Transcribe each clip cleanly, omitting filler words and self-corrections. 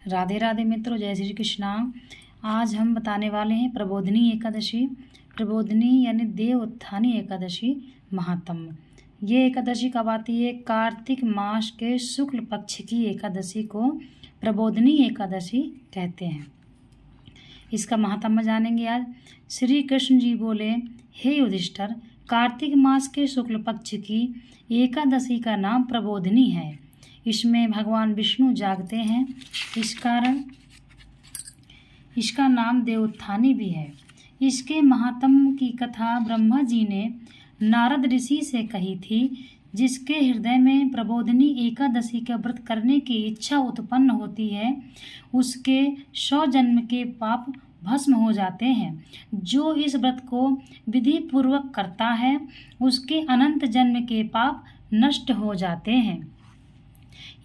राधे राधे मित्रों, जय श्री कृष्णा। आज हम बताने वाले हैं प्रबोधिनी एकादशी। प्रबोधिनी यानी देव उत्थानी एकादशी महात्म्य। ये एकादशी कब आती है? कार्तिक मास के शुक्ल पक्ष की एकादशी को प्रबोधिनी एकादशी कहते हैं। इसका महात्म्य जानेंगे आज। श्री कृष्ण जी बोले, हे युधिष्ठिर, कार्तिक मास के शुक्ल पक्ष की एकादशी का नाम प्रबोधिनी है। इसमें भगवान विष्णु जागते हैं, इस कारण इसका नाम देवोत्थानी भी है। इसके महात्म्य की कथा ब्रह्मा जी ने नारद ऋषि से कही थी, जिसके हृदय में प्रबोधिनी एकादशी का व्रत करने की इच्छा उत्पन्न होती है, उसके 100 जन्म के पाप भस्म हो जाते हैं। जो इस व्रत को विधि पूर्वक करता है, उसके अनंत जन्म के पाप नष्ट हो जाते हैं।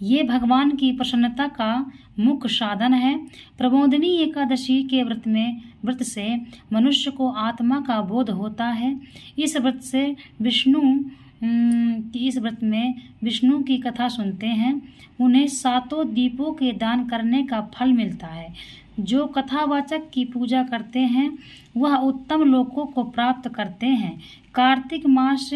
ये भगवान की प्रसन्नता का मुख्य साधन है। प्रबोधिनी एकादशी के व्रत से मनुष्य को आत्मा का बोध होता है। इस व्रत में विष्णु की कथा सुनते हैं, उन्हें 7 दीपों के दान करने का फल मिलता है। जो कथावाचक की पूजा करते हैं वह उत्तम लोकों को प्राप्त करते हैं। कार्तिक मास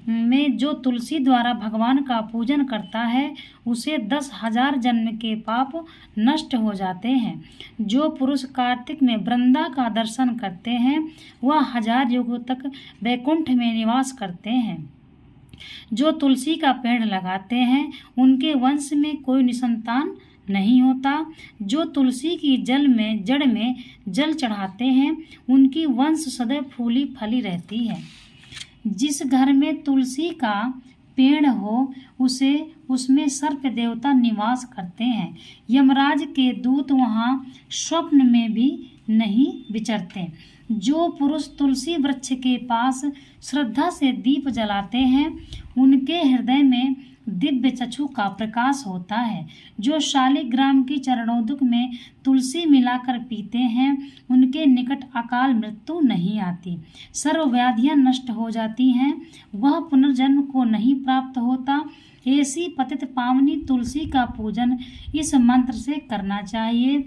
में जो तुलसी द्वारा भगवान का पूजन करता है, उसे 10,000 जन्म के पाप नष्ट हो जाते हैं। जो पुरुष कार्तिक में वृंदा का दर्शन करते हैं, वह 1000 युगों तक वैकुंठ में निवास करते हैं। जो तुलसी का पेड़ लगाते हैं, उनके वंश में कोई निसंतान नहीं होता। जो तुलसी की जड़ में जल चढ़ाते हैं, उनकी वंश सदैव फूली फली रहती है। जिस घर में तुलसी का पेड़ हो, उसमें सर्प देवता निवास करते हैं। यमराज के दूत वहाँ स्वप्न में भी नहीं विचरते। जो पुरुष तुलसी वृक्ष के पास श्रद्धा से दीप जलाते हैं, उनके हृदय में दिव्य चक्षु का प्रकाश होता है। जो शालिग्राम की चरणोदक में तुलसी मिलाकर पीते हैं, उनके निकट अकाल मृत्यु नहीं आती, सर्व व्याधियां नष्ट हो जाती हैं, वह पुनर्जन्म को नहीं प्राप्त होता। ऐसी पतित पावनी तुलसी का पूजन इस मंत्र से करना चाहिए।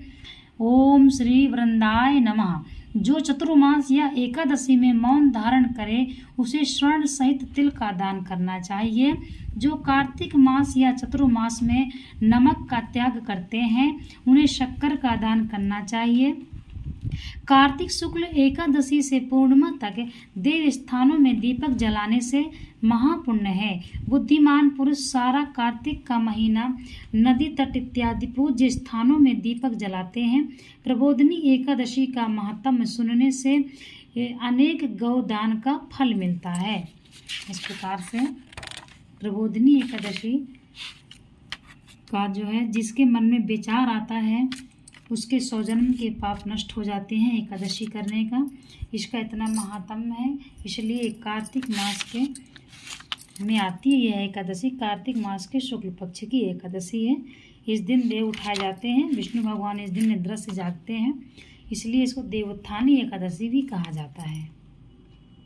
ओम श्री वृंदाय नमः। जो चतुर्मास या एकादशी में मौन धारण करे, उसे स्वर्ण सहित तिल का दान करना चाहिए। जो कार्तिक मास या चतुर्मास में नमक का त्याग करते हैं, उन्हें शक्कर का दान करना चाहिए। कार्तिक शुक्ल एकादशी से पूर्णिमा तक देव स्थानों में दीपक जलाने से महापुण्य है। बुद्धिमान पुरुष सारा कार्तिक का महीना नदी तट इत्यादि पूज्य स्थानों में दीपक जलाते हैं। प्रबोधिनी एकादशी का महात्म्य सुनने से अनेक गौदान का फल मिलता है। इस प्रकार से प्रबोधिनी एकादशी का जो है, जिसके मन में विचार आता है, उसके 100 जन्म के पाप नष्ट हो जाते हैं एकादशी करने का। इसका इतना महात्म्य है, इसलिए कार्तिक मास के में आती है यह एकादशी। कार्तिक मास के शुक्ल पक्ष की एकादशी है। इस दिन देव उठाए जाते हैं। विष्णु भगवान इस दिन निद्रा से जागते हैं, इसलिए इसको देवोत्थानी एकादशी भी कहा जाता है।